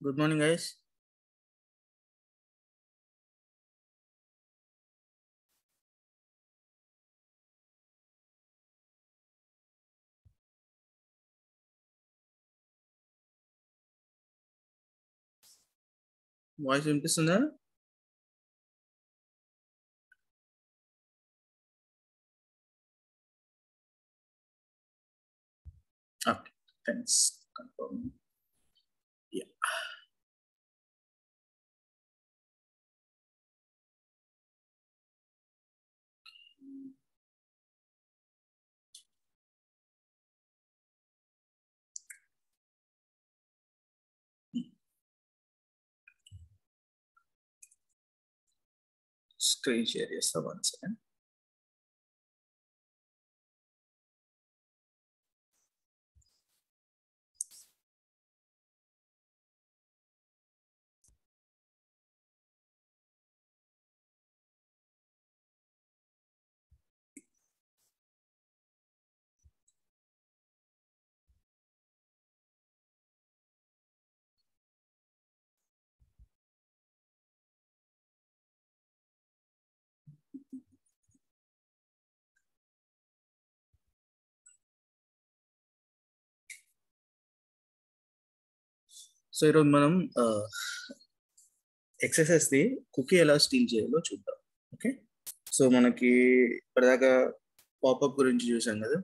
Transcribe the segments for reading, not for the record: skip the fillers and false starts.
Good morning, guys. Voice వినిపిస్తుందా? Okay, thanks. Confirm. Yeah. Screen share చేస్తా one second. So ఈరోజు మనం exercise the cookie ఎలా steel చేయాలో చూద్దాం. ఓకే, సో మనకి ఇప్పటిదాకా పాపప్ గురించి చూసాం కదా.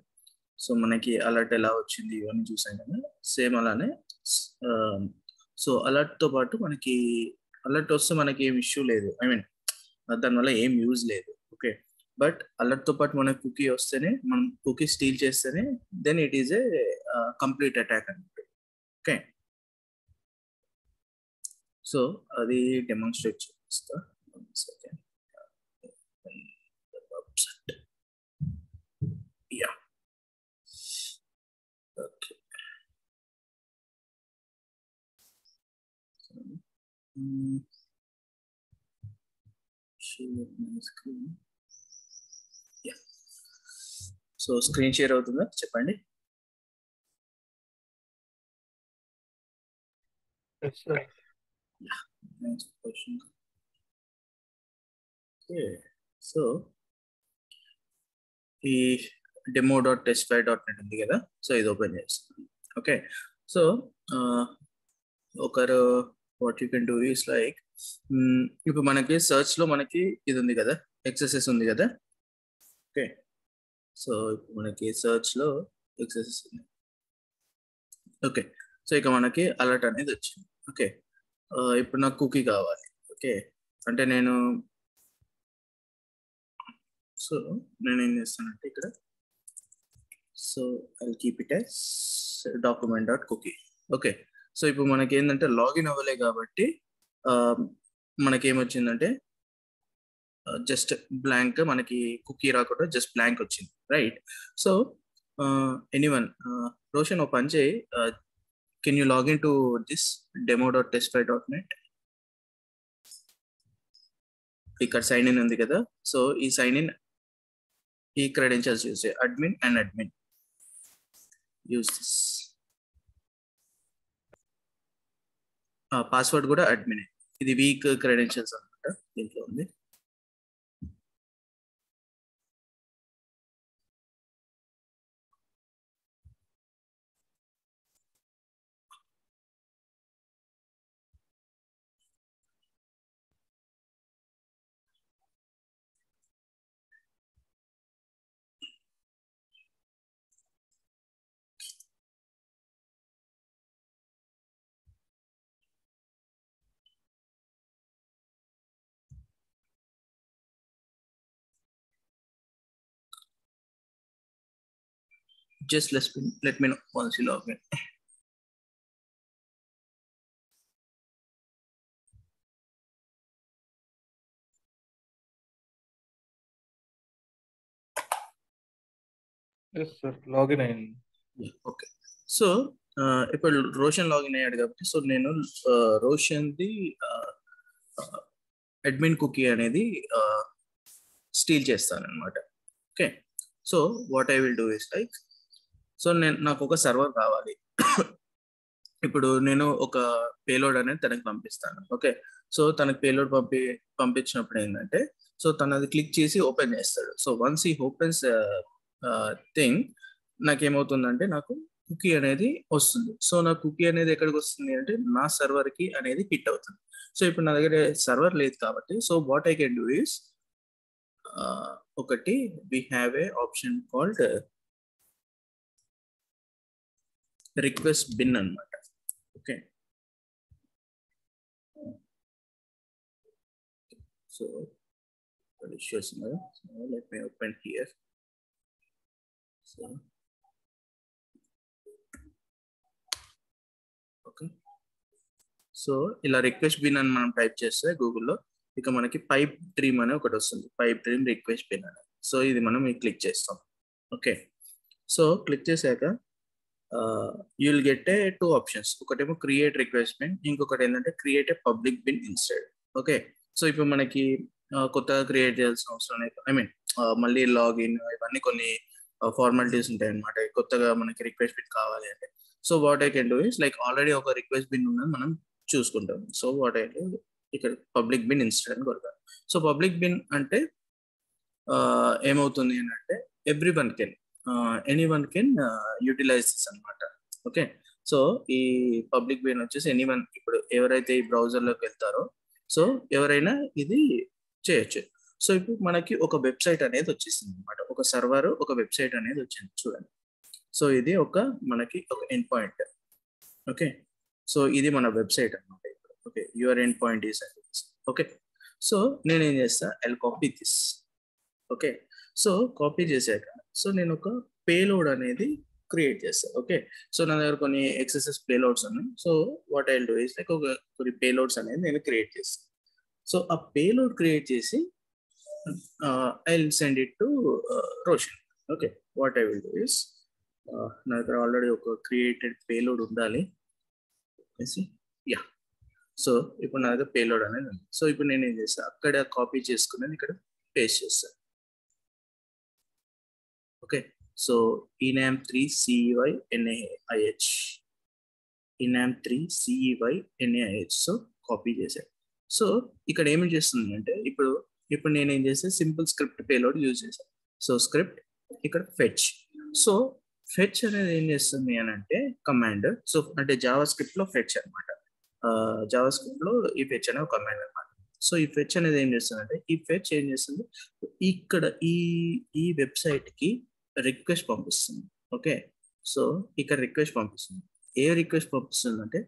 సో మనకి అలర్ట్ ఎలా వచ్చింది ఇవన్నీ చూసాం కదా. సేమ్ అలానే సో అలర్ట్తో పాటు మనకి అలర్ట్ వస్తే మనకి ఏం ఇష్యూ లేదు, ఐ మీన్ దానివల్ల ఏం యూజ్ లేదు. ఓకే, బట్ అలర్ట్తో పాటు మనకి కుకీ వస్తేనే, మనం కుకీ స్టీల్ చేస్తేనే then it is a complete attack అన్నట్టు. ఓకే, సో అది డెమాన్స్ట్రేట్ చేస్తా. Yeah, okay. So screen share అవుతుందా చెప్పండి. Yes, sir. Yeah, next question. Okay, so ఈ demo.testfire.net ఉంది కదా, సో ఇది ఓపెన్ చేస్తాను. ఓకే, సో ఒకరు what you can do is like, ఇప్పుడు మనకి search లో మనకి ఇది ఉంది కదా, ఎక్సెసెస్ ఉంది కదా. ఓకే, సో ఇప్పుడు మనకి search లో ఎక్సెసెస్ ఉంది. ఓకే, సో ఇక మనకి అలర్ట్ అనేది వచ్చింది. ఓకే, ఇప్పుడు నాకు కుకీ కావాలి. ఓకే, అంటే నేను ఏం చేస్తానంటే ఇక్కడ, so I keep it as document.cookie. Okay, so ఇప్పుడు మనకి ఏంటంటే లాగిన్ అవ్వలే కాబట్టి మనకేమొచ్చిందంటే జస్ట్ బ్లాంక్, మనకి కుకీ రాకుండా జస్ట్ బ్లాంక్ వచ్చింది, రైట్? సో ఎనీవన్, రోషన్ ఒక పని చేయి, can you login to this demo.testfire.net. ఇక్కడ సైన్ ఇన్ ఉంది కదా, సో ఈ సైన్ ఇన్, ఈ క్రెడెన్షియల్స్ యూజ్ చేయి, admin and admin use this. Password కూడా అడ్మిన్. ఇది వీక్ క్రెడెన్షియల్స్ అనమాట, దీంట్లో ఉంది. Just let me know once you log in. Yes, sir. Login అయింది. ఓకే, సో ఇప్పుడు రోషన్ లాగిన్ అయ్యాడు కాబట్టి, సో నేను రోషన్ది అడ్మిన్ కుకీ అనేది స్టీల్ చేస్తాను అనమాట. Okay, so what I will do is like, so నాకు ఒక సర్వర్ కావాలి. ఇప్పుడు నేను ఒక పేలోడ్ అనేది తనకి పంపిస్తాను. ఓకే, సో తనకి పేలోడ్ పంపించినప్పుడు ఏంటంటే, సో తను అది క్లిక్ చేసి ఓపెన్ చేస్తాడు. సో వన్స్ ఈ ఓపెన్స్ థింగ్, నాకేమవుతుందంటే నాకు కుకీ అనేది వస్తుంది. సో నా కుకీ అనేది ఎక్కడికి వస్తుంది అంటే నా సర్వర్ కి అనేది హిట్ అవుతుంది. సో ఇప్పుడు నా దగ్గర సర్వర్ లేదు కాబట్టి, so what I can do is, ఒకటి we have a option called request bin అన్నమాట. Okay, so what is shows now, so let me open here. So okay, so ఇలా రిక్వెస్ట్ బిన్ అని మనం టైప్ చేస్తే గూగుల్లో ఇక మనకి పైప్ డ్రీమ్ అనే ఒకటి వస్తుంది, పైప్ డ్రీమ్ రిక్వెస్ట్ బిన్ అని. సో ఇది మనం క్లిక్ చేస్తాం. ఓకే, సో క్లిక్ చేశాక you will get a 2 options. ఒకటేమో క్రియేట్ రిక్వెస్ట్ బిన్, ఇంకొకటి ఏంటంటే create a public bin instead. Okay, so ఇప్పుడు మనకి కొత్తగా క్రియేట్ చేయాల్సిన అవసరం లేదు. ఐ మీన్ మళ్ళీ లాగిన్ ఇవన్నీ కొన్ని ఫార్మాలిటీస్ ఉంటాయి అనమాట, కొత్తగా మనకి రిక్వెస్ట్ బిన్ కావాలి అంటే. So what I can do is, like already ఒక రిక్వెస్ట్ బిన్ ఉన్నది మనం చూసుకుంటాం. సో వాట్ ఐ డూ, ఇక్కడ పబ్లిక్ బిన్ ఇన్స్టెడ్ అని కొడతాను. సో పబ్లిక్ బిన్ అంటే ఏమవుతుంది అని అంటే every one can, any one can utilise this అనమాట. ఓకే, సో ఈ పబ్లిక్ బిన్ వచ్చేసి ఎనీ వన్, ఇప్పుడు ఎవరైతే ఈ బ్రౌజర్లోకి వెళ్తారో సో ఎవరైనా ఇది చేయొచ్చు. సో ఇప్పుడు మనకి ఒక వెబ్సైట్ అనేది వచ్చేసింది అనమాట, ఒక సర్వర్ ఒక వెబ్సైట్ అనేది వచ్చింది చూడండి. సో ఇది మనకి ఒక ఎండ్ పాయింట్. ఓకే, సో ఇది మన వెబ్సైట్ అనమాట. Okay, your end point is. Okay, so నేనేం చేస్తా, I copy this. Okay, so copy చేశాక సో నేను ఒక పేలోడ్ అనేది క్రియేట్ చేస్తాను. ఓకే, సో నా దగ్గర కొన్ని ఎక్సెసెస్ పేలోడ్స్ ఉన్నాయి. So what I do is, like కొన్ని పేలోడ్స్ అనేది నేను క్రియేట్ చేస్తాను. సో ఆ పేలోడ్ క్రియేట్ చేసి I will send it to Roshan. Okay, what I will do is, నా దగ్గర ఆల్రెడీ ఒక క్రియేటెడ్ పేలోడ్ ఉండాలి. యా, సో ఇప్పుడు నా దగ్గర పేలోడ్ అనేది ఉంది. సో ఇప్పుడు నేను ఏం చేస్తాను, అక్కడ కాపీ చేసుకునేది ఇక్కడ పేస్ట్ చేస్తాను. Okay, so enam3 CEY NAIH, enam3 CEY NAIH. So copy చేశాను. సో ఇక్కడ ఏమి చేస్తుంది అంటే ఇప్పుడు నేను ఏం చేస్తే సింపుల్ స్క్రిప్ట్ పేలోడ్ యూజ్ చేశాను. సో స్క్రిప్ట్ ఇక్కడ ఫెచ్. సో ఫెచ్ అనేది ఏం చేస్తుంది అని అంటే కమాండ్. సో అంటే జావా స్క్రిప్ట్ లో ఫెచ్ అనమాట, జావా స్క్రిప్ట్ లో ఈ ఫెచ్ అనే ఒక కమాండ్ అనమాట. సో ఈ ఫెచ్ అనేది ఏం చేస్తుంది అంటే, ఈ ఫెచ్ ఏం చేస్తుంది, ఇక్కడ ఈ వెబ్సైట్ కి రిక్వెస్ట్ పంపిస్తుంది. ఓకే, సో ఇక్కడ రిక్వెస్ట్ పంపిస్తుంది. ఏ రిక్వెస్ట్ పంపిస్తుంది అంటే,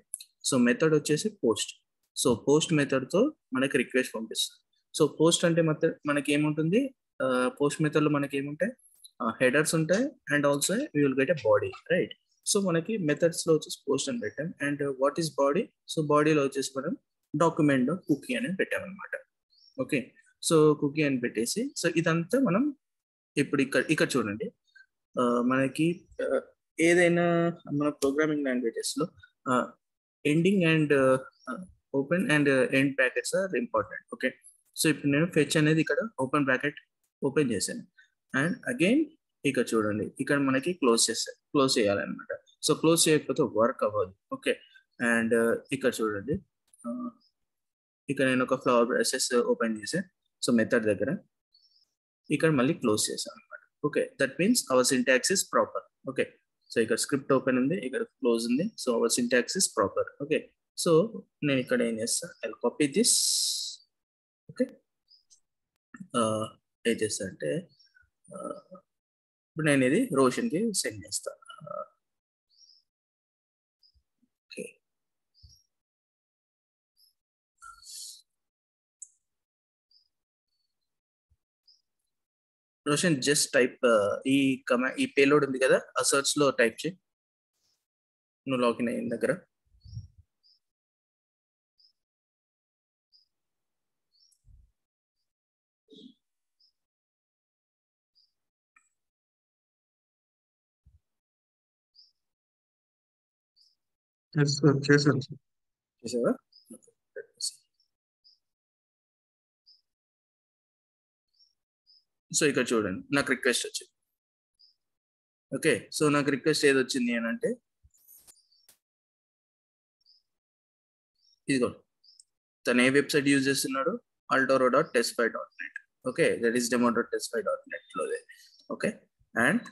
సో మెథడ్ వచ్చేసి పోస్ట్. సో పోస్ట్ మెథడ్ తో మనకి రిక్వెస్ట్ పంపిస్తుంది. సో పోస్ట్ అంటే మనకి ఏముంటుంది, పోస్ట్ మెథడ్ లో మనకి ఏముంటాయి, హెడర్స్ ఉంటాయి and also we will get a body, right. So మనకి మెథడ్స్ లో వచ్చేసి పోస్ట్ అని పెట్టాం. And what is body, so బాడీలో వచ్చేసి మనం డాక్యుమెంట్ కుకీ అని పెట్టామన్నమాట. ఓకే, సో కుకీ అని పెట్టేసి, సో ఇదంతా మనం ఇప్పుడు ఇక్కడ చూడండి, మనకి ఏదైనా మన ప్రోగ్రామింగ్ లాంగ్వేజెస్ లో ending and open and end brackets are important. Okay, so ఇప్పుడు నేను ఫెచ్ అనేది ఇక్కడ ఓపెన్ బ్రాకెట్ ఓపెన్ చేశాను అండ్ అగైన్ ఇక్కడ చూడండి, ఇక్కడ మనకి క్లోజ్ చేయాలన్నమాట. సో క్లోజ్ చేయకపోతే వర్క్ అవ్వదు. ఓకే, అండ్ ఇక్కడ చూడండి, ఇక్కడ నేను ఒక ఫ్లవర్ బ్రషెస్ ఓపెన్ చేశాను. సో మెథడ్ దగ్గర ఇక్కడ మళ్ళీ క్లోజ్ చేశాను అనమాట. Okay, that means hour syntax is proper. Okay, so ఇక్కడ స్క్రిప్ట్ ఓపెన్ ఉంది, ఇక్కడ క్లోజ్ ఉంది. So our syntax is proper. Okay, so నేను ఇక్కడ ఏం చేస్తాను, ఐ కాపీ దిస్. ఓకే, ఏం చేస్తా అంటే ఇప్పుడు నేను ఇది రోషన్కి సెండ్ చేస్తాను. ఓకే, రోషన్ జస్ట్ టైప్ ఈ పేలోడ్ ఉంది కదా, ఆ సర్చ్ లో టైప్ చేయి, నువ్వు లాగిన్ అయిన దగ్గర. చేసావా? సో ఇక్కడ చూడండి, నాకు రిక్వెస్ట్ వచ్చింది. ఓకే, సో నాకు రిక్వెస్ట్ ఏది వచ్చింది అని అంటే ఇదిగో తను ఏ వెబ్సైట్ యూజ్ చేస్తున్నాడు, altoro.testfy.net. Okay, that is demo.testfy.net లోదే. ఓకే, అండ్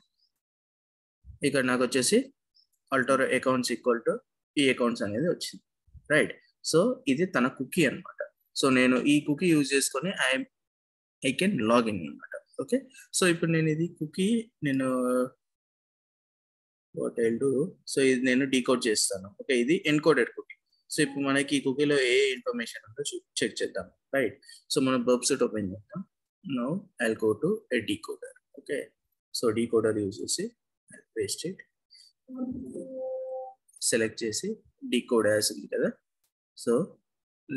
ఇక్కడ నాకు వచ్చేసి altoro అకౌంట్స్ ఈక్వల్ టు ఈ అకౌంట్స్ అనేది వచ్చింది, రైట్. సో ఇది తన కుకీ అనమాట. సో నేను ఈ కుకీ యూజ్ చేసుకొని ఐ కెన్ లాగిన్ అనమాట. ఓకే, సో ఇప్పుడు నేను ఇది cookie what I do, so ఇది నేను డీకోడ్ చేస్తాను. ఓకే, ఇది ఎన్కోడెడ్ కుకీ. సో ఇప్పుడు మనకి ఈ కుకీలో ఏ ఇన్ఫర్మేషన్ ఉందో చెక్ చేద్దాం, రైట్. సో మనం వెబ్సైట్ ఓపెన్ చేద్దాం. Now I go to A decoder. Okay, so decoder use చేసి పేస్ట్ ఇట్, సెలెక్ట్ చేసి డీకోడ్ యాజ్ ఉంది కదా. So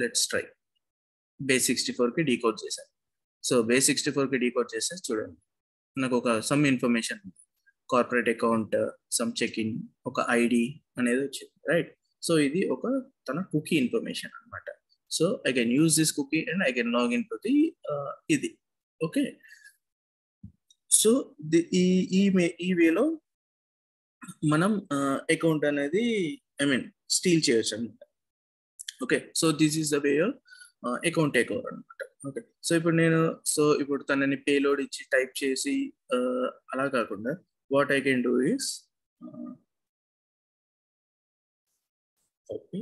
let's try. Base 64కి decode చేశాను. సో బేస్ 64కి డీకోడ్ చేస్తే చూడండి, నాకు ఒక సమ్ ఇన్ఫర్మేషన్ ఉంది, corporate account, some check in, ఒక ఐడి అనేది వచ్చింది, రైట్. సో ఇది ఒక తన కుకీ ఇన్ఫర్మేషన్ అనమాట. So I can use this cookie and I can log in to the ఇది. ఓకే, సో ఈ వేలో మనం అకౌంట్ అనేది స్టీల్ చేయొచ్చు అనమాట. Okay, so this is the way account take over అనమాట. ఓకే, సో ఇప్పుడు తనని పేలోడ్ ఇచ్చి టైప్ చేసి అలా కాకుండా what I can do is copy,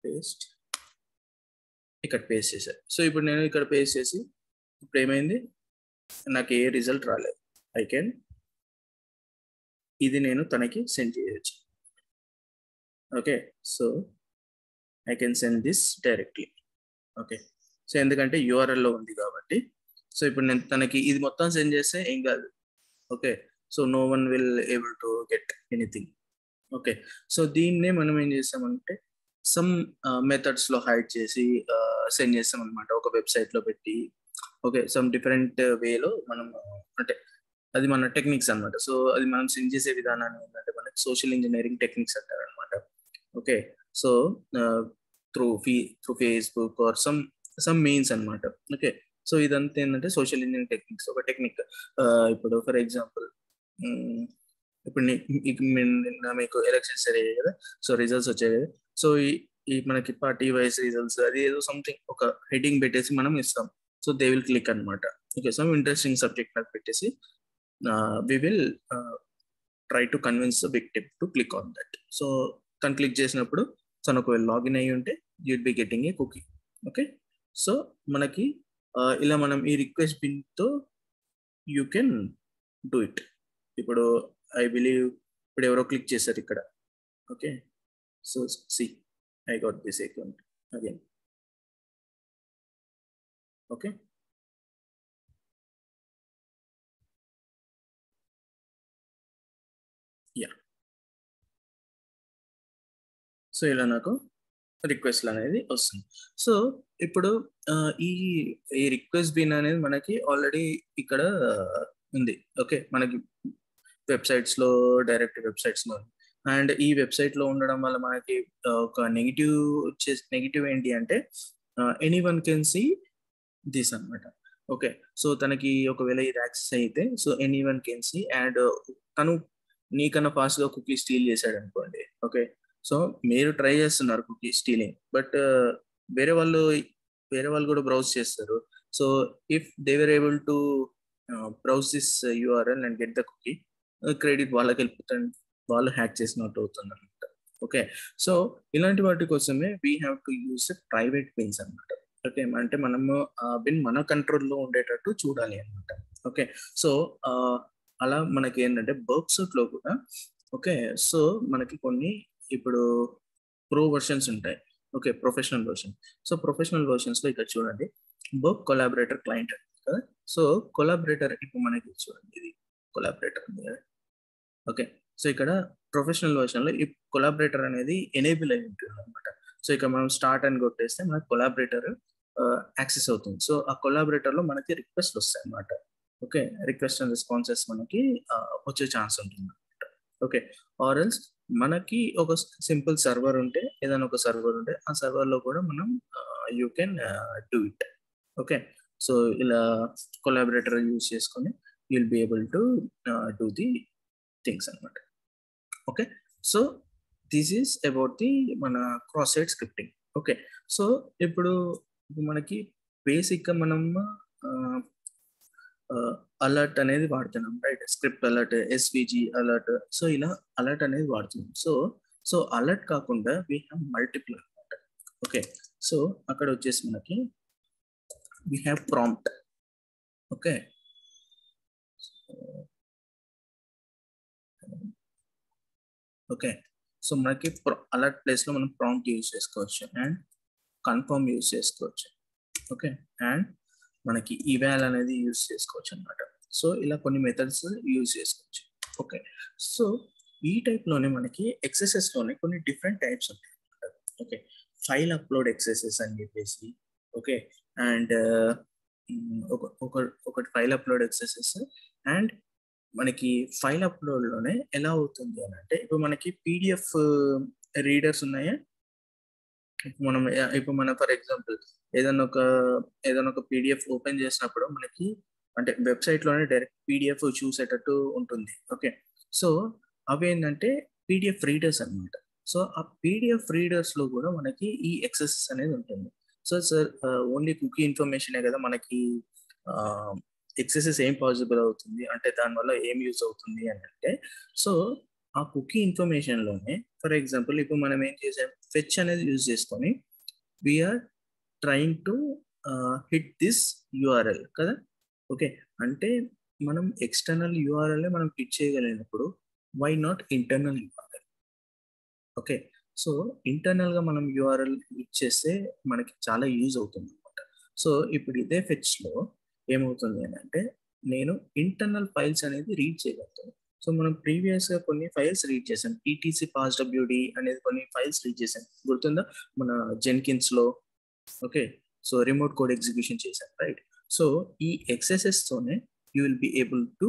paste, ఇక్కడ పేస్ట్ చేశాను. సో ఇప్పుడు నేను ఇక్కడ పేస్ట్ చేసి ఇప్పుడు ఏమైంది, నాకు ఏ రిజల్ట్ రాలేదు. ఇది నేను తనకి సెండ్ చేయొచ్చు. Okay, so I can send this directly. Okay, so ఎందుకంటే యూఆర్ఎల్లో ఉంది కాబట్టి. సో ఇప్పుడు నేను తనకి ఇది మొత్తం సెండ్ చేస్తే ఏం కాదు. Okay, so no one will able to get anything. Okay, so దీన్నే మనం ఏం చేస్తామంటే సమ్ మెథడ్స్లో హైడ్ చేసి సెండ్ చేస్తాం అనమాట, ఒక వెబ్సైట్లో పెట్టి. ఓకే, సమ్ డిఫరెంట్ వేలో మనం అంటే అది మన టెక్నిక్స్ అనమాట. సో అది మనం సెండ్ చేసే విధానాన్ని ఏంటంటే మనకి సోషల్ ఇంజనీరింగ్ టెక్నిక్స్ అంటారు అనమాట. Okay, so through Facebook are some means అనమాట. ఓకే, సో ఇదంతా ఏంటంటే సోషల్ ఇంజనీరింగ్ టెక్నిక్స్, ఒక టెక్నిక్. ఇప్పుడు ఫర్ ఎగ్జాంపుల్ ఇప్పుడు నిన్న మీకు ఎలక్షన్స్ జరిగాయి కదా, సో రిజల్ట్స్ వచ్చాయి కదా. సో ఈ మనకి పార్టీ వైజ్ రిజల్ట్స్ అది ఏదో సంథింగ్ ఒక హెడ్డింగ్ పెట్టేసి మనం ఇస్తాం. సో దే విల్ క్లిక్ అనమాట. ఓకే, సమ్ ఇంట్రెస్టింగ్ సబ్జెక్ట్ నాకు పెట్టేసి we will try to convince the victim to click on that. So తను క్లిక్ చేసినప్పుడు తను ఒకవేళ లాగిన్ అయ్యి ఉంటే you'll be getting a cookie. Okay, so మనకి ఇలా మనం ఈ రిక్వెస్ట్ పిన్తో యూ కెన్ డూ ఇట్. ఇప్పుడు ఐ బిలీవ్ ఇప్పుడు ఎవరో క్లిక్ చేశారు ఇక్కడ. Okay, so C I got this account again. Okay, yeah, so ఇలా నాకు రిక్వెస్ట్ అనేది వస్తుంది. సో ఇప్పుడు ఈ రిక్వెస్ట్ బిన్ అనేది మనకి ఆల్రెడీ ఇక్కడ ఉంది. ఓకే, మనకి వెబ్సైట్స్లో డైరెక్ట్ వెబ్సైట్స్లో ఉంది. అండ్ ఈ వెబ్సైట్లో ఉండడం వల్ల మనకి ఒక నెగిటివ్ ఏంటి అంటే any one can see this అనమాట. ఓకే, సో తనకి ఒకవేళ ఇది యాక్సెస్ అయితే so any one can see, and తను నీకన్నా ఫాస్ట్గా కుకీ స్టీల్ చేశాడు అనుకోండి. ఓకే, సో మీరు ట్రై చేస్తున్నారు కుకీ స్టీలింగ్, బట్ వేరే వాళ్ళు కూడా బ్రౌజ్ చేస్తారు. So if they were able to browse this URL and get the cookie, credit వాళ్ళకి వెళ్ళిపోతుంది, వాళ్ళు హ్యాక్ చేసినట్టు అవుతుంది అనమాట. ఓకే, సో ఇలాంటి వాటి కోసమే we have to use private pins అనమాట. ఓకే, అంటే మనము బిన్ మన కంట్రోల్లో ఉండేటట్టు చూడాలి అనమాట. ఓకే, సో అలా మనకి ఏంటంటే వర్క్సూట్లో కూడా ఓకే, సో మనకి కొన్ని ఇప్పుడు ప్రో వర్షన్స్ ఉంటాయి. Okay, professional version. So professional వర్షన్స్లో ఇక్కడ చూడండి వర్క్ కొలాబరేటర్ క్లయింట్ కదా. సో కొలాబరేటర్ ఇప్పుడు మనకి చూడండి ఇది కొలాబరేటర్ ఉంది కదా. ఓకే, సో ఇక్కడ ప్రొఫెషనల్ వర్షన్లో ఈ కొలాబరేటర్ అనేది ఎనేబుల్ అయి ఉంటుంది అనమాట. సో ఇక్కడ మనం స్టార్ట్ అని కొట్టేస్తే మనకి కొలాబరేటర్ యాక్సెస్ అవుతుంది. సో ఆ కొలాబరేటర్లో మనకి రిక్వెస్ట్ వస్తాయి అనమాట. ఓకే, రిక్వెస్ట్ అండ్ రెస్పాన్సెస్ మనకి వచ్చే ఛాన్స్ ఉంటుంది అనమాట. ఓకే, ఆర్ ఎల్స్ మనకి ఒక సింపుల్ సర్వర్ ఉంటే, ఏదైనా ఒక సర్వర్ ఉంటే ఆ సర్వర్లో కూడా మనం you can do it. Okay, so ఇలా కొలాబరేటర్ యూజ్ చేసుకొని you'll be able to do the things అనమాట. Okay, so this is about the మన cross site scripting. Okay, so ఇప్పుడు మనకి బేసిక్గా మనం అలర్ట్ అనేది వాడుతున్నాం, right? Script alert, SVG alert, so ఇలా అలర్ట్ అనేది వాడుతున్నాం. సో అలర్ట్ కాకుండా వీ హ్యావ్ మల్టిపుల్ అనమాట. ఓకే, సో అక్కడ వచ్చేసి మనకి we have prompt. Okay, okay, so మనకి అలర్ట్ ప్లేస్లో మనం ప్రాంప్ట్ యూజ్ చేసుకోవచ్చు అండ్ కన్ఫర్మ్ యూజ్ చేసుకోవచ్చు. ఓకే, అండ్ మనకి ఇవాల్ అనేది యూజ్ చేసుకోవచ్చు అనమాట. సో ఇలా కొన్ని మెథడ్స్ యూజ్ చేసుకోవచ్చు. ఓకే, సో ఈ టైప్లోనే మనకి ఎక్సెసెస్లోనే కొన్ని డిఫరెంట్ టైప్స్ ఉంటాయి. ఓకే, ఫైల్ అప్లోడ్ ఎక్సెసెస్ అని చెప్పేసి, ఓకే, అండ్ ఒకటి ఫైల్ అప్లోడ్ ఎక్సెసెస్. అండ్ మనకి ఫైల్ అప్లోడ్లోనే ఎలా అవుతుంది అని అంటే, ఇప్పుడు మనకి పీడిఎఫ్ రీడర్స్ ఉన్నాయా? ఇప్పుడు మనం ఫర్ ఎగ్జాంపుల్ ఏదైనా ఒక పీడిఎఫ్ ఓపెన్ చేసినప్పుడు మనకి అంటే వెబ్సైట్లోనే డైరెక్ట్ పీడిఎఫ్ చూసేటట్టు ఉంటుంది. ఓకే, సో అవి ఏంటంటే పీడిఎఫ్ రీడర్స్ అనమాట. సో ఆ పీడిఎఫ్ రీడర్స్లో కూడా మనకి ఈ ఎక్సెసెస్ అనేది ఉంటుంది. సో సార్, ఓన్లీ కుకీ ఇన్ఫర్మేషనే కదా మనకి ఎక్సెసెస్ ఏం పాసిబుల్ అవుతుంది అంటే, దానివల్ల ఏం యూజ్ అవుతుంది అని అంటే, సో ఆ కుకీ ఇన్ఫర్మేషన్లోనే ఫర్ ఎగ్జాంపుల్ ఇప్పుడు మనం ఏం చేసాం, ఫెచ్ అనేది యూజ్ చేసుకొని we are trying to hit this URL కదా. ఓకే, అంటే మనం ఎక్స్టర్నల్ యూఆర్ఎల్ మనం hit చేయగలిగినప్పుడు why not internal URL? Okay, so ఇంటర్నల్గా మనం యూఆర్ఎల్ హిట్ చేస్తే మనకి చాలా యూజ్ అవుతుంది అనమాట. సో ఇప్పుడు ఇదే ఫెచ్లో ఏమవుతుంది అని అంటే, నేను ఇంటర్నల్ ఫైల్స్ అనేది రీడ్ చేయగలుగుతాను. సో మనం ప్రీవియస్గా కొన్ని ఫైల్స్ రీడ్ చేసాం, ఈటీసీ పాస్ డబ్ల్యూడి అనేది కొన్ని ఫైల్స్ రీడ్ చేసాం, గుర్తుందా మన జెన్కిన్స్లో? Okay, so remote code execution చేశాం, రైట్? సో ఈ ఎక్సెసెస్తోనే you will be able to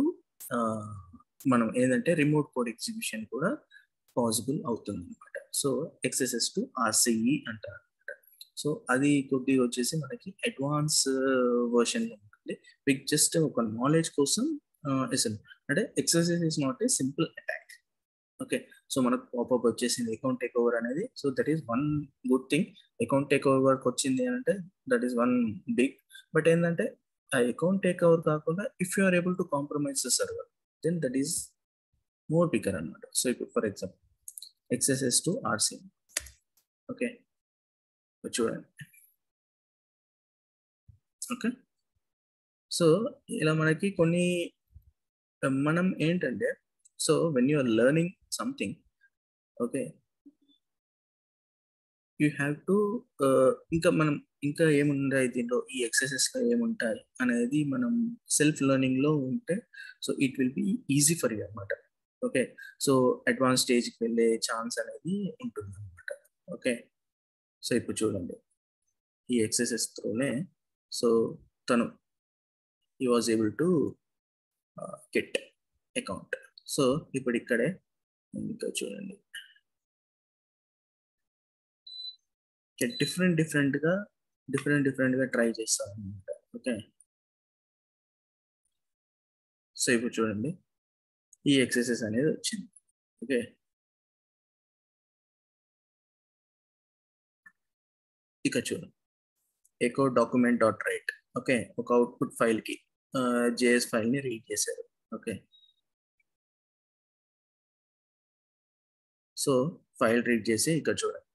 మనం ఏంటంటే రిమోట్ కోడ్ ఎగ్జిక్యూషన్ కూడా పాసిబుల్ అవుతుంది అనమాట. సో ఎక్సెసెస్ టు ఆర్సిఈ అంటారు అనమాట. సో అది కొద్దిగా వచ్చేసి మనకి అడ్వాన్స్ వర్షన్లో ఉంటుంది. మీకు జస్ట్ ఒక నాలెడ్జ్ కోసం ఇస్తాను అంటే, excesses is not a simple attack. Okay, so మనకు పాపప్ వచ్చేసింది అకౌంట్ టేక్ ఓవర్ అనేది. So that is one good thing. Account take ఓవర్కి వచ్చింది అంటే that is one big. But ఏంటంటే ఆ అకౌంట్ టేక్ ఓవర్ కాకుండా if you are able to compromise the server, then that is more bigger అనమాట. So ఇప్పుడు for example excesses to RC. Okay, చూడండి. Okay, so ఇలా మనకి కొన్ని మనం ఏంటంటే, so when you are learning something, okay, you have to ఇంకా ఏముంటాయి దీంట్లో, ఈ ఎక్సర్సైజెస్లో ఏముంటాయి అనేది మనం సెల్ఫ్ లెర్నింగ్లో ఉంటే so it will be easy for you అనమాట. ఓకే, సో అడ్వాన్స్ స్టేజ్కి వెళ్ళే ఛాన్స్ అనేది ఉంటుంది అనమాట. ఓకే, సో ఇప్పుడు చూడండి ఈ ఎక్సర్సైజెస్ త్రోనే సో తను he was able to get account. So ఇప్పుడు ఇక్కడే ఇంకా చూడండి డిఫరెంట్గా ట్రై చేస్తాను అనమాట. ఓకే, సో ఇప్పుడు చూడండి ఈ ఎక్సర్సైజ్ అనేది వచ్చింది. ఓకే, ఇక చూడండి echo document dot right. Okay, ఒక అవుట్పుట్ ఫైల్కి జేఎస్ ఫైల్ని రీడ్ చేశారు. ఓకే, సో ఫైల్ రీడ్ చేసి ఇక్కడ చూడండి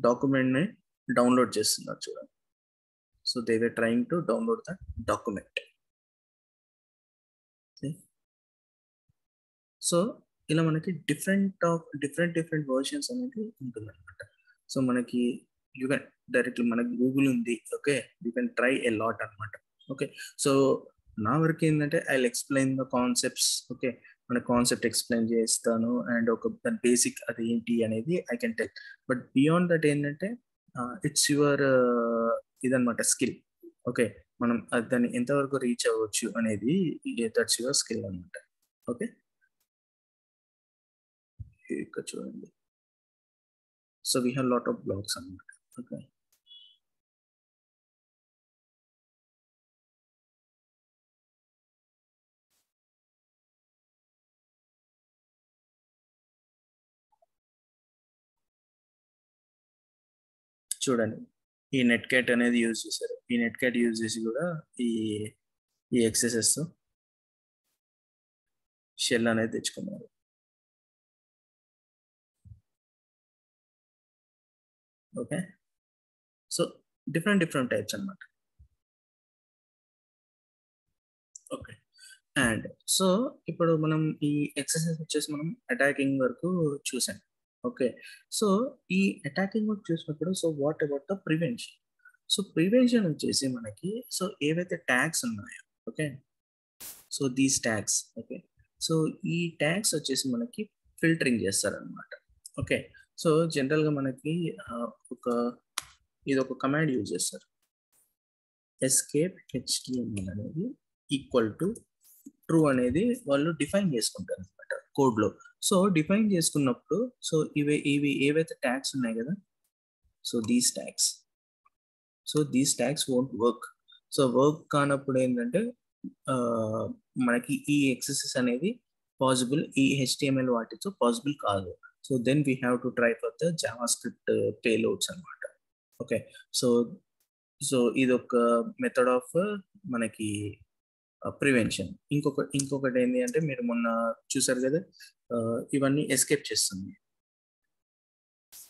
డాక్యుమెంట్ని డౌన్లోడ్ చేస్తున్నారు చూడండి. So they were trying to download the document. So ఇలా మనకి డిఫరెంట్ వర్షన్స్ అనేది ఉంటుంది అనమాట. సో మనకి యూ కెన్ డైరెక్ట్లీ మనకి గూగుల్ ఉంది. Okay, you can try a lot అనమాట. ఓకే, సో నా వరకు ఏంటంటే I will explain the concepts. Okay, మన కాన్సెప్ట్ ఎక్స్ప్లెయిన్ చేస్తాను అండ్ ఒక బేసిక్ అది ఏంటి అనేది I can tell. But beyond that ఏంటంటే ఇట్స్ యువర్ ఇదనమాట స్కిల్. ఓకే, మనం దాన్ని ఎంతవరకు రీచ్ అవ్వచ్చు అనేది దట్స్ యువర్ స్కిల్ అనమాట. ఓకే, ఇక్కడ చూడండి so we have lot of blogs అనమాట. ఓకే, చూడండి, ఈ నెట్ క్యాట్ అనేది యూజ్ చేశారు. ఈ నెట్ క్యాట్ యూజ్ చేసి కూడా ఈ ఈ ఎక్సెసెస్ షెల్ అనేది తెచ్చుకున్నారు. ఓకే, సో డిఫరెంట్ టైప్స్ అన్నమాట. ఓకే, అండ్ సో ఇప్పుడు మనం ఈ ఎక్సర్సైజ్ వచ్చేసి మనం అటాకింగ్ వరకు చూసాం. ఓకే, సో ఈ అటాకింగ్ వర్క్ చూసినప్పుడు so what about the prevention? So prevention వచ్చేసి మనకి సో ఏవైతే ట్యాగ్స్ ఉన్నాయో, okay, so these tags, okay, so ఈ ట్యాగ్స్ వచ్చేసి మనకి ఫిల్టరింగ్ చేస్తారనమాట. ఓకే, సో జనరల్గా మనకి ఇది ఒక కమాండ్ యూజ్ చేస్తారు, ఎస్కేప్ HTML అనేది ఈక్వల్ టు ట్రూ అనేది వాళ్ళు డిఫైన్ చేసుకుంటారు అనమాట కోడ్లో. సో డిఫైన్ చేసుకున్నప్పుడు సో ఇవి ఏవైతే ట్యాగ్స్ ఉన్నాయి కదా, so these tags won't work. So work కానప్పుడు ఏంటంటే మనకి ఈ ఎక్సెసెస్ అనేది పాసిబుల్, ఈ HTML వాటితో పాసిబుల్ కాదు. So then we have to try for the Java script payloads అనమాట. ఓకే, సో ఇది ఒక మెథడ్ ఆఫ్ మనకి ప్రివెన్షన్. ఇంకొకటి ఏంటి అంటే మీరు మొన్న చూసారు కదా, ఇవన్నీ ఎస్కేప్ చేస్తుంది.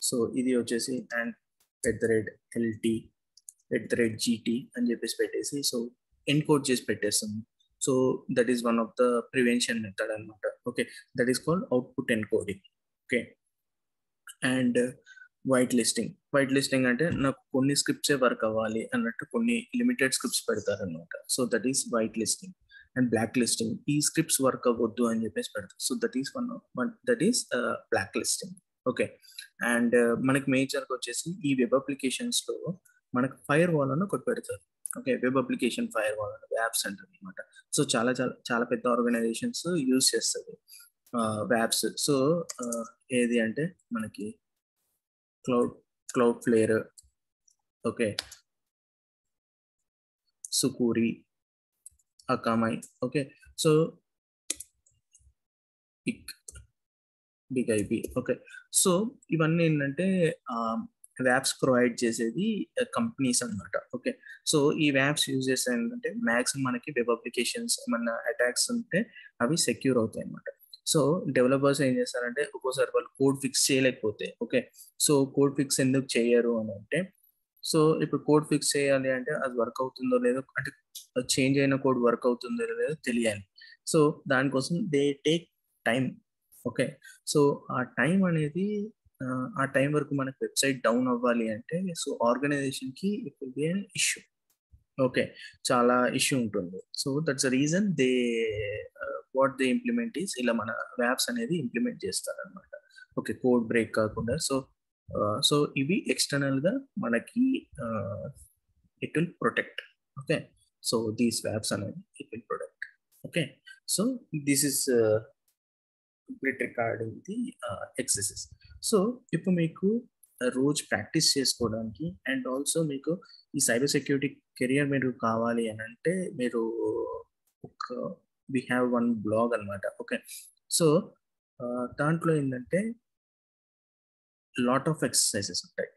సో ఇది వచ్చేసి అండ్ @LT @GT అని చెప్పేసి పెట్టేసి సో ఎన్కోడ్ చేసి పెట్టేస్తుంది. So that is one of the prevention method అనమాట. Okay, that is called output encoding. Okay, and white listing అంటే నాకు కొన్ని స్క్రిప్ట్సే వర్క్ అవ్వాలి అన్నట్టు కొన్ని లిమిటెడ్ స్క్రిప్ట్స్ పెడతారు అనమాట. So that is white listing. And black listing, ఈ స్క్రిప్ట్స్ వర్క్ అవ్వద్దు అని చెప్పేసి పెడతారు. So that is that is black listing. Okay, and మనకి మేజర్గా వచ్చేసి ఈ వెబ్ అప్లికేషన్స్లో మనకు ఫైర్ వాల్ అని ఒకటి పెడతారు. Okay, web application fire wall అని వ్యాప్స్ అంటారు అనమాట. సో చాలా చాలా చాలా పెద్ద ఆర్గనైజేషన్స్ యూజ్ చేస్తుంది వ్యాప్స్. సో ఏది అంటే మనకి cloud flare, okay, సుకూరి, అకామై, okay, so big IP. Okay, so ఇవన్నీ ఏంటంటే వ్యాప్స్ ప్రొవైడ్ చేసేది కంపెనీస్ అనమాట. ఓకే, సో ఈ వ్యాప్స్ యూజ్ చేస్తే ఏంటంటే మ్యాక్సిమం మనకి వెబ్ అప్లికేషన్స్ ఏమన్నా అటాక్స్ ఉంటే అవి సెక్యూర్ అవుతాయి అనమాట. సో డెవలపర్స్ ఏం చేస్తారంటే ఒక్కోసారి వాళ్ళు కోడ్ ఫిక్స్ చేయలేకపోతే, ఓకే, సో కోడ్ ఫిక్స్ ఎందుకు చేయరు అని అంటే, సో ఇప్పుడు కోడ్ ఫిక్స్ చేయాలి అంటే అది వర్క్ అవుతుందో లేదో, అంటే చేంజ్ అయిన కోడ్ వర్క్ అవుతుందో లేదో తెలియాలి. సో దానికోసం they take time. Okay, so ఆ టైం అనేది ఆ టైం వరకు మనకి వెబ్సైట్ డౌన్ అవ్వాలి అంటే so ఆర్గనైజేషన్కి it will be an issue. Okay, చాలా ఇష్యూ ఉంటుంది. So that's the reason they what they implement is ఇలా మన వ్యాప్స్ అనేది ఇంప్లిమెంట్ చేస్తారనమాట. ఓకే, కోడ్ బ్రేక్ కాకుండా. సో ఇవి ఎక్స్టర్నల్గా మనకి it will protect. Okay, so these వ్యాప్స్ అనేది it will protect. Okay, so this is regarding the exercise. So ఇప్పుడు మీకు రోజు ప్రాక్టీస్ చేసుకోవడానికి అండ్ ఆల్సో మీకు ఈ సైబర్ సెక్యూరిటీ కెరియర్ మీరు కావాలి అని అంటే మీరు ఒక వి హ్యావ్ వన్ బ్లాగ్ అనమాట. ఓకే, సో దాంట్లో ఏంటంటే లాట్ ఆఫ్ ఎక్సర్సైజెస్ ఉంటాయి.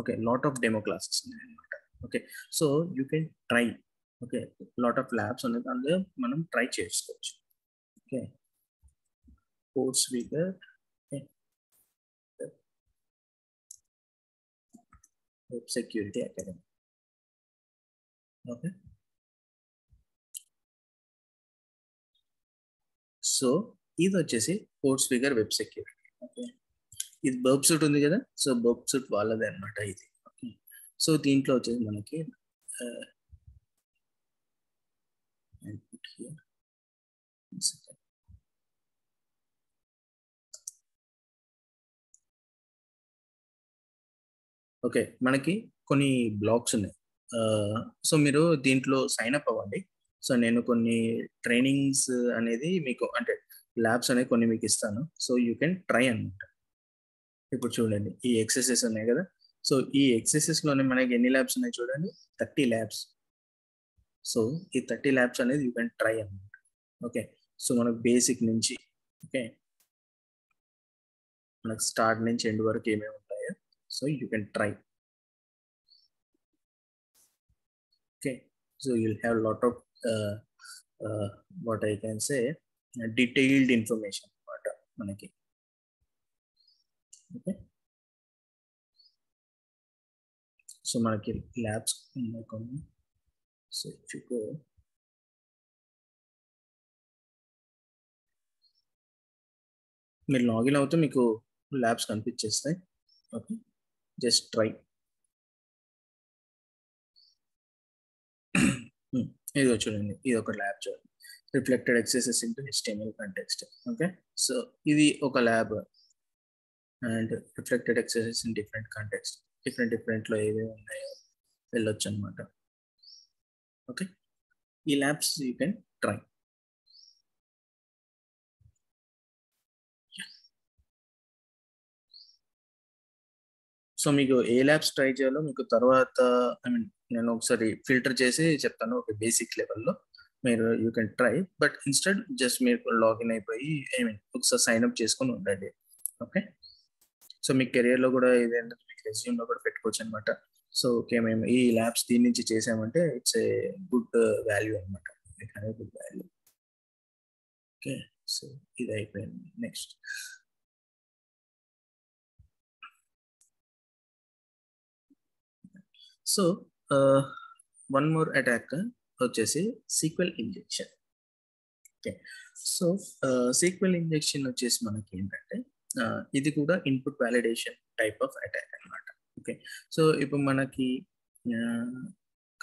Okay, lot of demo classes ఉన్నాయి అనమాట. Okay, so you can try. Okay, lot of labs ఉన్నాయి, అందులో మనం ట్రై చేసుకోవచ్చు. Okay, course వీగర్, web security academy. Okay, so ఇది వచ్చేసి course figure web security. Okay, ఇది బర్బ్ సూట్ ఉంది కదా, సో బర్బ్ సూట్ వాళ్ళదే అనమాట ఇది. ఓకే, సో దీంట్లో వచ్చేసి మనకి ఓకే, మనకి కొన్ని బ్లాగ్స్ ఉన్నాయి. సో మీరు దీంట్లో సైన్ అప్ అవ్వండి. సో నేను కొన్ని ట్రైనింగ్స్ అనేది మీకు అంటే ల్యాబ్స్ అనేవి కొన్ని మీకు ఇస్తాను. సో యూ కెన్ ట్రై అనమాట. ఇప్పుడు చూడండి, ఈ ఎక్సర్సైజెస్ ఉన్నాయి కదా, సో ఈ ఎక్సర్సైజెస్లోనే మనకి ఎన్ని ల్యాబ్స్ ఉన్నాయి చూడండి, 30 ల్యాబ్స్. సో ఈ 30 ల్యాబ్స్ అనేది యూ కెన్ ట్రై అనమాట. ఓకే, సో మనకు బేసిక్ నుంచి ఓకే మనకు స్టార్ట్ నుంచి ఎండ్ వరకు ఏమేమి ఉంటాయో so you can try. Okay, so you'll have a lot of what I can say detailed information about manaki. Okay, so manaki labs ఉన్నాయి కొన్ని. So if you go, మీరు login అవుతే మీకు ల్యాబ్స్ కనిపించేస్తాయి. Okay, just try. ఇదిగో చూడండి, ఇది ఒక lab చూడండి, reflected excesses into HTML context. Okay, so ఇది ఒక lab and reflected excesses in different context, డిఫరెంట్లో ఏవేవి ఉన్నాయో వెళ్ళొచ్చు అనమాట. ఓకే, ఈ labs you can try. So మీకు ఏ ల్యాబ్స్ ట్రై చేయాలో మీకు తర్వాత నేను ఒకసారి ఫిల్టర్ చేసి చెప్తాను. ఒక బేసిక్ లెవెల్లో మీరు you can try, but instead just మీరు లాగిన్ అయిపోయి ఒకసారి సైన్ అప్ చేసుకొని ఉండండి. ఓకే, సో మీ కెరియర్లో కూడా ఇదేంటే మీకు రెజ్యూమ్లో కూడా పెట్టుకోవచ్చు అనమాట. సో ఓకే, మేము ఈ ల్యాబ్స్ దీని నుంచి చేసామంటే ఇట్స్ ఏ గుడ్ వాల్యూ అనమాట, గుడ్ వాల్యూ. ఓకే, సో ఇది అయిపోయింది. Next so one more attack వచ్చేసి sequel injection. Okay, so sequel injection వచ్చేసి మనకి ఏంటంటే ఇది కూడా input validation type of attack అనమాట. ఓకే, సో ఇప్పుడు మనకి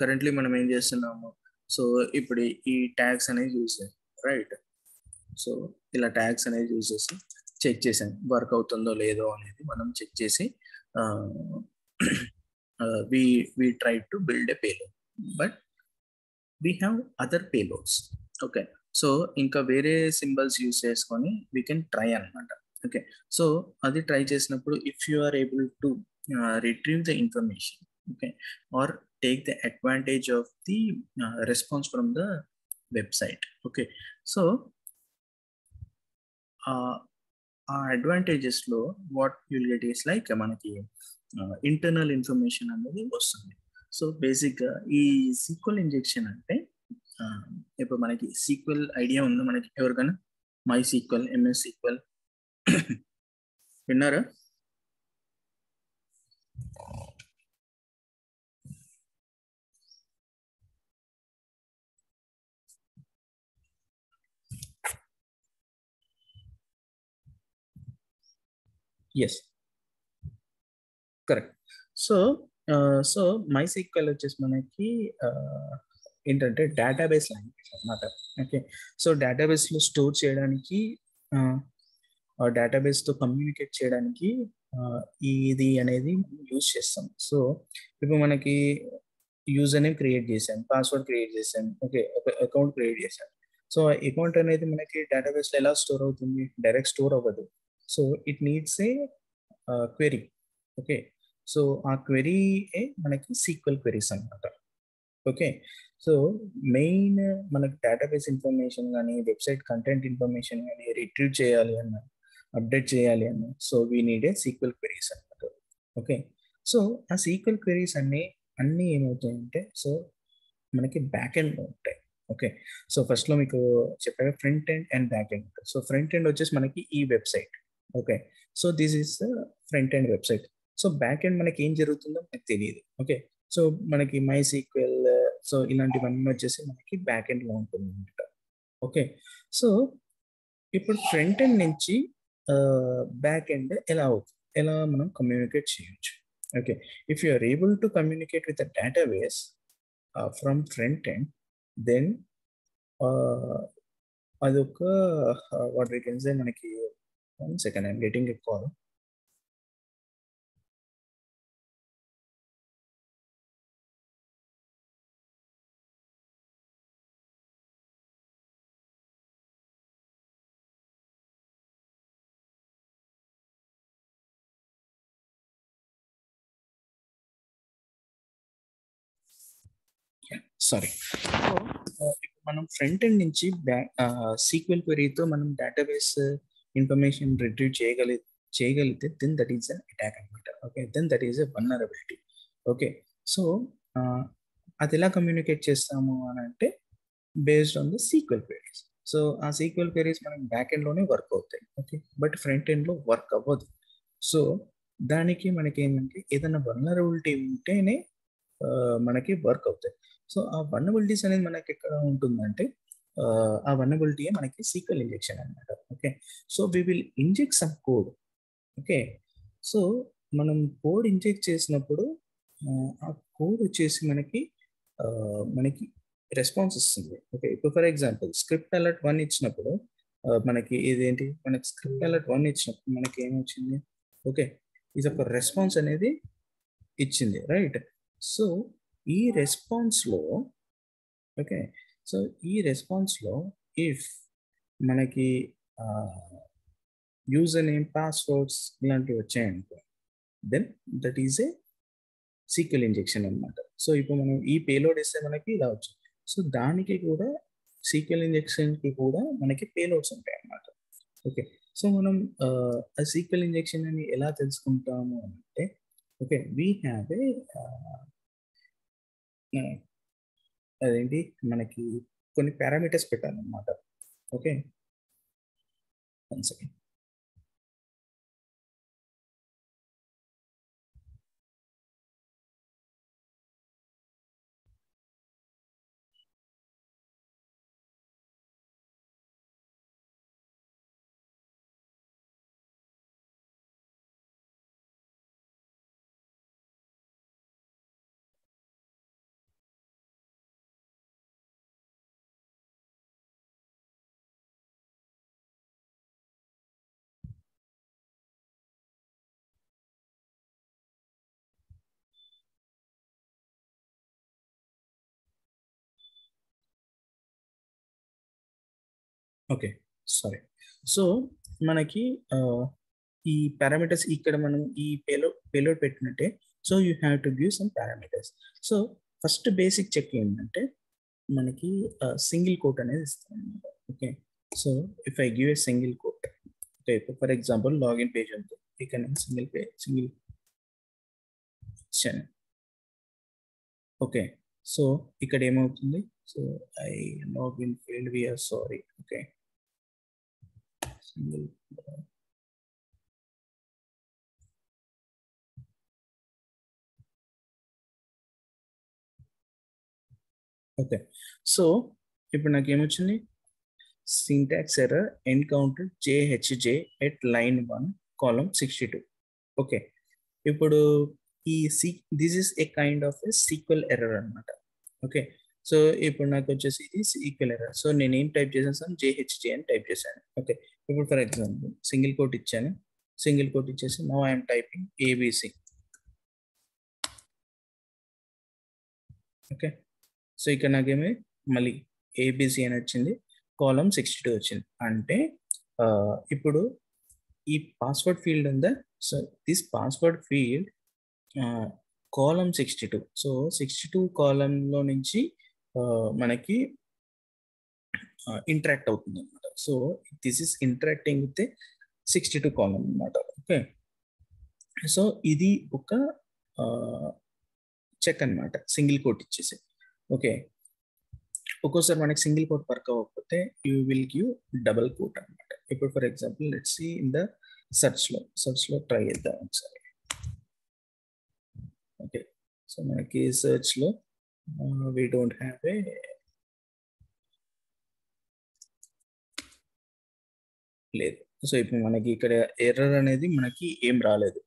కరెంట్లీ మనం ఏం చేస్తున్నాము, సో ఇప్పుడు ఈ ట్యాగ్స్ అనేది యూజ్ చేసాం, రైట్? సో ఇలా ట్యాగ్స్ అనేది యూజ్ చేసి చెక్ చేసాం వర్క్ అవుతుందో లేదో అనేది మనం చెక్ చేసి we tried to build a payload, but we have other payloads. Okay, so ఇంకా వేరే సింబల్స్ యూస్ చేసుకొని we can try అనమాట. ఓకే, సో అది ట్రై చేసినప్పుడు if you are able to retrieve the information, okay, or take the advantage of the response from the website. Okay, so ఆ అడ్వాంటేజెస్లో what you'll get is like మనకి internal information అనేది వస్తుంది. So బేసిక్గా ఈ sequel injection అంటే ఇప్పుడు మనకి sequel idea ఉందా మనకి ఎవరికైనా? మై సీక్వెల్, MS సీక్వెల్ విన్నారా? Yes, correct. సో MySQL వచ్చేసి మనకి ఏంటంటే డేటాబేస్ లాంగ్వేజ్ అన్నమాట. ఓకే, సో డేటాబేస్లో స్టోర్ చేయడానికి, డేటాబేస్తో కమ్యూనికేట్ చేయడానికి ఇది అనేది యూజ్ చేస్తాం. సో ఇప్పుడు మనకి యూజర్ నేమ్ క్రియేట్ చేసాం, పాస్వర్డ్ క్రియేట్ చేసాం, ఓకే, ఒక అకౌంట్ క్రియేట్ చేసాం. సో అకౌంట్ అనేది మనకి డేటాబేస్లో ఎలా స్టోర్ అవుతుంది? డైరెక్ట్ స్టోర్ అవ్వదు. So it needs a query. Okay, so ఆ క్వెరీ మనకి సీక్వెల్ క్వెరీస్ అనమాట. ఓకే, సో మెయిన్ మనకి డేటాబేస్ ఇన్ఫర్మేషన్ కానీ వెబ్సైట్ కంటెంట్ ఇన్ఫర్మేషన్ కానీ రిట్రీవ్ చేయాలి అన్న, అప్డేట్ చేయాలి అన్న, so we need a sequel queries అనమాట. ఓకే, సో ఆ సీక్వెల్ క్వెరీస్ అన్నీ ఏమవుతాయంటే, సో మనకి బ్యాక్ ఎండ్లో ఉంటాయి. ఓకే, సో ఫస్ట్లో మీకు చెప్పాక front end and back end. So front end వచ్చేసి మనకి ఈ website. Okay, so this is front end website. So back end మనకి ఏం జరుగుతుందో మనకు తెలియదు. ఓకే, సో మనకి MySQL, సో ఇలాంటివన్నీ వచ్చేసి మనకి బ్యాక్ ఎండ్లో ఉంటుంది అనమాట. ఓకే, సో ఇప్పుడు ఫ్రంట్ ఎండ్ నుంచి బ్యాక్ ఎండ్ ఎలా మనం కమ్యూనికేట్ చేయొచ్చు? Okay, if you are able to communicate with a database from front end, then అదొక వాట్ వీ కెన్ సే మనకి, 1 second, I'm getting a call. Sorry. మనం front end నుంచి sequel క్వెరీతో మనం database information retrieve చేయగలిగితే then that is an attack అనమాట. Okay, then that is a vulnerability. Okay, so అది ఎలా communicate చేస్తాము అని అంటే based on the sequel queries. So ఆ సీక్వెల్ క్వెరీస్ మనకి బ్యాక్ ఎండ్లోనే వర్క్ అవుతాయి, ఓకే, బట్ ఫ్రంట్ ఎండ్లో వర్క్ అవ్వదు. సో దానికి మనకి ఏంటంటే ఏదైనా వల్నరబిలిటీ ఉంటేనే మనకి వర్క్ అవుతాయి. సో ఆ వల్నరబిలిటీస్ అనేది మనకి ఎక్కడ ఉంటుందంటే ఆ వల్నరబిలిటీ మనకి సీక్వెల్ ఇంజెక్షన్ అనమాట. Okay, so we will inject some code. Okay, so మనం కోడ్ ఇంజెక్ట్ చేసినప్పుడు ఆ కోడ్ వచ్చేసి మనకి రెస్పాన్స్ ఇస్తుంది. ఓకే, ఇప్పుడు ఫర్ ఎగ్జాంపుల్ స్క్రిప్ట్ అలర్ట్ 1 ఇచ్చినప్పుడు మనకి ఇదేంటి, మనకి స్క్రిప్ట్ అలర్ట్ 1 ఇచ్చినప్పుడు మనకి ఏమొచ్చింది, ఓకే, ఇది ఒక రెస్పాన్స్ అనేది ఇచ్చింది, రైట్. సో ఈ రెస్పాన్స్లో, ఓకే, సో ఈ రెస్పాన్స్లో ఇఫ్ మనకి యూజర్ నేమ్, పాస్వర్డ్స్ ఇలాంటివి వచ్చాయనుకో, then that is a sequel injection అనమాట. సో ఇప్పుడు మనం ఈ పేలోడ్ ఇస్తే మనకి ఇలా వచ్చింది. సో దానికి కూడా సీక్వెల్ ఇంజెక్షన్కి కూడా మనకి పేలోడ్స్ ఉంటాయి అన్నమాట. ఓకే, సో మనం ఆ సీక్వెల్ ఇంజెక్షన్ అని ఎలా తెలుసుకుంటాము అంటే, ఓకే, వీ హ్యావ్ ఏ అదేంటి మనకి కొన్ని పారామీటర్స్ పెట్టాలన్నమాట. Okay, one second. Okay, sorry. So మనకి ఈ పారామీటర్స్ ఇక్కడ మనం ఈ payload పెట్టినట్టే, so you have to give some parameters. So first basic check ఏంటంటే మనకి సింగిల్ కోట్ అనేది ఇస్తాం అనమాట. Okay, so if I give a single coat, okay, for example login page ఉంది, ఇక్కడ నేను సింగిల్ ఇచ్చాను. ఓకే, సో ఇక్కడ ఏమవుతుంది, so I login field we are sorry. Okay, single okay, so ఇప్పుడు నాకు ఏమొచ్చింది, syntax error encounter JHJ at line 1 column 62. Okay, ఇప్పుడు ఈ this is a kind of A sequel error అనమాట. ఓకే, సో ఇప్పుడు నాకు వచ్చేసి ఇది సీక్వెల్ ఎర్రర్. సో నేను ఏం టైప్ చేసాను, JHJ అని టైప్ చేశాను. ఓకే, ఇప్పుడు ఫర్ ఎగ్జాంపుల్ సింగిల్ కోట్ ఇచ్చాను, సింగిల్ కోట్ ఇచ్చేసి now I'm typing ABC. Okay, so ఇక్కడ నాకేమి మళ్ళీ ABC అని వచ్చింది, కాలమ్ 62 వచ్చింది. అంటే ఇప్పుడు ఈ పాస్వర్డ్ ఫీల్డ్ ఉందా, so this password field column 62. So 62 కాలంలో నుంచి మనకి ఇంటరాక్ట్ అవుతుంది అనమాట. So this is interacting with 62 column అనమాట. ఓకే, సో ఇది ఒక చెక్ అనమాట, సింగిల్ కోట్ ఇచ్చేసి. ఓకే, ఒక్కోసారి మనకి సింగిల్ కోట్ వర్క్ అవ్వకపోతే you will give double coat అనమాట. ఇప్పుడు for example let's see in the సర్చ్లో try చేద్దాం ఒకసారి. ఓకే, సో మనకి సెర్చ్లో వీ డోంట్ హ్యావ్ ఏ లేదు. సో ఇప్పుడు మనకి ఇక్కడ ఎర్రర్ అనేది మనకి ఏం రాలేదు.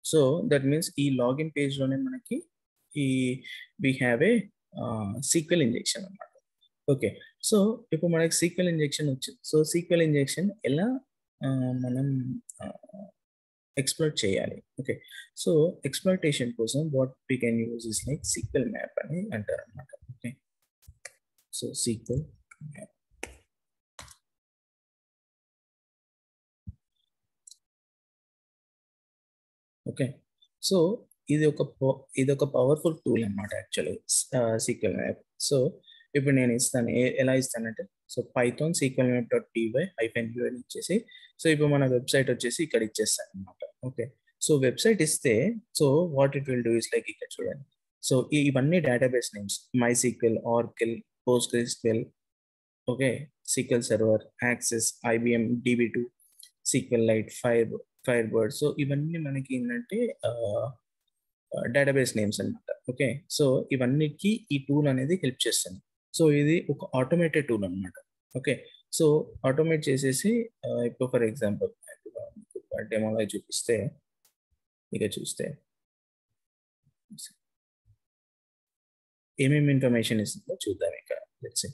సో దట్ మీన్స్ ఈ లాగిన్ పేజ్లోనే మనకి ఈ we have a sequel injection అనమాట. ఓకే, సో ఇప్పుడు మనకి సీక్వెల్ ఇంజెక్షన్ వచ్చింది. సో సీక్వెల్ ఇంజెక్షన్ ఎలా మనం ఎక్స్ప్లోర్ చేయాలి. ఓకే, సో ఎక్స్ప్లోయిటేషన్ కోసం what we can use is like sequel map అని అంటారు అనమాట. Okay, so sequel map. Okay, so ఇది ఒక పవర్ఫుల్ టూల్ అనమాట యాక్చువల్లీ సీక్వెల్ మ్యాప్. సో ఇప్పుడు నేను ఇస్తాను, ఎలా ఇస్తానంటే, so Python sequel map .py -u అని ఇచ్చేసి, సో ఇప్పుడు మన వెబ్సైట్ వచ్చేసి ఇక్కడ ఇచ్చేస్తాను అనమాట. ఓకే, సో వెబ్సైట్ ఇస్తే, so what it will do is like ఇక్కడ చూడండి, సో ఇవన్నీ database names MySQL, Oracle, PostgreSQL, okay, SQL server, access, IBM DB2, SQLite, Firebird. So ఇవన్నీ మనకి ఏంటంటే డేటాబేస్ నేమ్స్ అనమాట. ఓకే, సో ఇవన్నిటికీ ఈ టూల్ అనేది హెల్ప్ చేస్తుంది. సో ఇది ఒక ఆటోమేటెడ్ టూల్ అనమాట. ఓకే, సో ఆటోమేట్ చేసేసి ఇప్పుడు ఫర్ ఎగ్జాంపుల్ డెమోలో చూపిస్తే ఇక చూస్తే ఏమేమి ఇన్ఫర్మేషన్ ఇస్తుందో చూద్దాం. ఇక లెట్స్ సీ.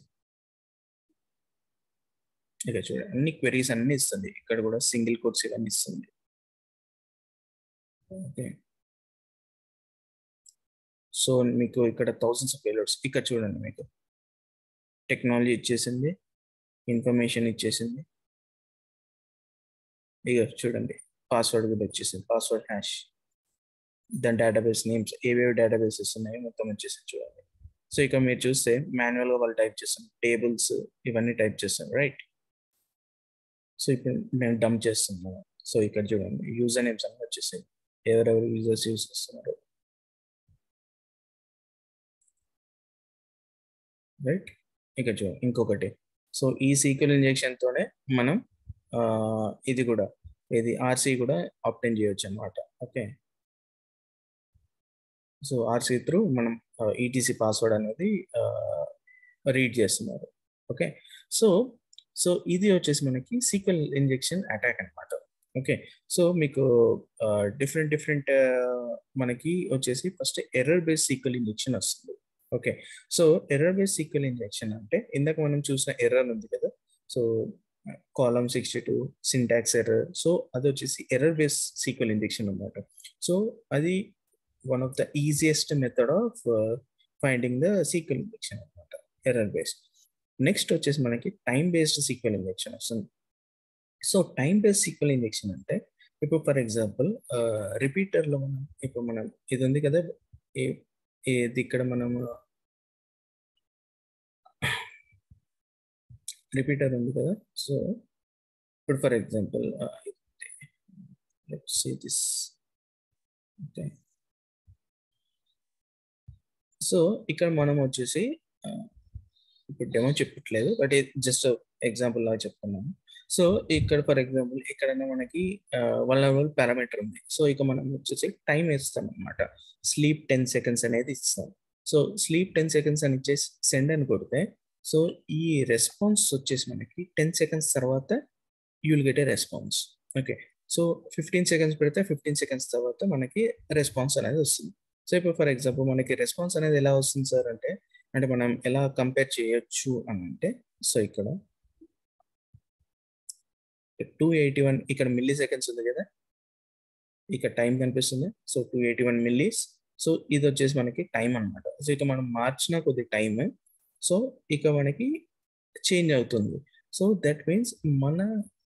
ఇక చూడండి అన్ని క్వెరీస్ అన్ని ఇస్తుంది. ఇక్కడ కూడా సింగిల్ కోట్స్ ఇవన్నీ ఇస్తుంది. ఓకే, సో మీకు ఇక్కడ థౌసండ్స్ ఆఫ్ పేలోడ్స్. ఇక్కడ చూడండి మీకు టెక్నాలజీ ఇచ్చేసింది, ఇన్ఫర్మేషన్ ఇచ్చేసింది. ఇక చూడండి పాస్వర్డ్ కూడా వచ్చేసింది, పాస్వర్డ్ హ్యాష్, దాని డేటాబేస్ నేమ్స్, ఏవేవి డేటాబేసెస్ ఉన్నాయో మొత్తం వచ్చేసింది చూడండి. సో ఇక మీరు చూస్తే మాన్యువల్గా వాళ్ళు టైప్ చేస్తాం, టేబుల్స్ ఇవన్నీ టైప్ చేస్తాం, రైట్. సో ఇప్పుడు నేను డంప్ చేస్తున్నాను. సో ఇక్కడ చూడండి యూజర్ నేమ్స్ అన్నీ వచ్చేసాయి, ఎవరెవరు యూజర్స్ యూజ్ చేస్తున్నారు, రైట్. ఇక చూడండి ఇంకొకటి, సో ఈ సీక్వెల్ ఇంజెక్షన్ తోనే మనం ఇది కూడా ఇది ఆర్సీ కూడా ఆప్టైన్ చేయొచ్చు అనమాట. ఓకే, సో ఆర్సీ త్రూ మనం ఈటీసీ పాస్వర్డ్ అనేది రీడ్ చేస్తున్నారు. ఓకే, సో సో ఇది వచ్చేసి మనకి సీక్వెల్ ఇంజెక్షన్ అటాక్ అనమాట. ఓకే, సో మీకు డిఫరెంట్ మనకి వచ్చేసి first error based sequel injection వస్తుంది. Okay, so error based sequel injection అంటే ఇందాక మనం చూసిన ఎర్రర్ ఉంది కదా, so column 62 syntax error, so అది వచ్చేసి ఎర్రర్ బేస్డ్ సీక్వెల్ ఇంజెక్షన్ అనమాట. సో అది one of the easiest method of finding the sequel injection అనమాట, ఎర్రర్ బేస్డ్. నెక్స్ట్ వచ్చేసి మనకి టైం బేస్డ్ సీక్వెల్ ఇంజెక్షన్ వస్తుంది. So time based sequel injection అంటే ఇప్పుడు ఫర్ ఎగ్జాంపుల్ రిపీటర్లో మనం ఇప్పుడు మనం ఇది ఉంది కదా, ఇది ఇక్కడ మనము రిపీటర్ ఉంది కదా, సో ఇప్పుడు for example let's see this. Okay, so ఇక్కడ మనం వచ్చేసి ఇప్పుడు డెమో చెప్పట్లేదు, బట్ జస్ట్ ఎగ్జాంపుల్ లాగా చెప్తున్నాను. సో ఇక్కడ ఫర్ ఎగ్జాంపుల్ ఎక్కడైనా మనకి వల్నరబుల్ పారామీటర్ ఉంది. సో ఇక మనం వచ్చేసి టైం ఇస్తాం అనమాట, స్లీప్ 10 సెకండ్స్ అనేది ఇస్తాం. సో స్లీప్ 10 సెకండ్స్ అని ఇచ్చేసి సెండ్ అని కొడితే, సో ఈ రెస్పాన్స్ వచ్చేసి మనకి 10 సెకండ్స్ తర్వాత you will get a response. Okay, so 15 seconds పెడితే 15 సెకండ్స్ తర్వాత మనకి రెస్పాన్స్ అనేది వస్తుంది. సో ఇప్పుడు ఫర్ ఎగ్జాంపుల్ మనకి రెస్పాన్స్ అనేది ఎలా వస్తుంది సార్ అంటే మనం ఎలా కంపేర్ చేయొచ్చు అని అంటే, సో ఇక్కడ 281 ఇక్కడ మిల్లీ సెకండ్స్ ఉంది కదా, ఇక్కడ టైం కనిపిస్తుంది. సో 281 మిల్లీస్. సో ఇది వచ్చేసి మనకి టైం అనమాట. సో ఇక మనం మార్చిన కొద్ది టైం, సో ఇక మనకి చేంజ్ అవుతుంది. సో దట్ మీన్స్ మన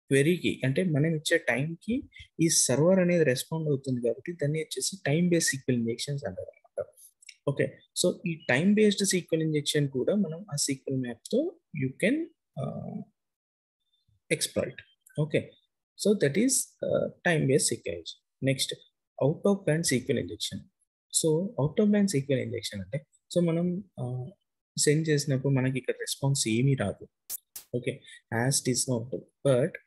క్వెరీకి అంటే మనం ఇచ్చే టైంకి ఈ సర్వర్ అనేది రెస్పాండ్ అవుతుంది కాబట్టి దాన్ని వచ్చేసి టైం బేస్డ్ సీక్వెల్ ఇంజెక్షన్స్ అంటారు అనమాట. ఓకే, సో ఈ టైం బేస్డ్ సీక్వెల్ ఇంజెక్షన్ కూడా మనం ఆ sequel మ్యాప్తో you can exploit. Okay, so that is time based sequel. Next out of band sequel injection. So out of band sequel injection అంటే so మనం send చేసినప్పుడు మనకి ఇక్కడ response ఏమీ రాదు. ఓకే, యాజ్ ఇట్ ఈస్ ఉంటుంది. బట్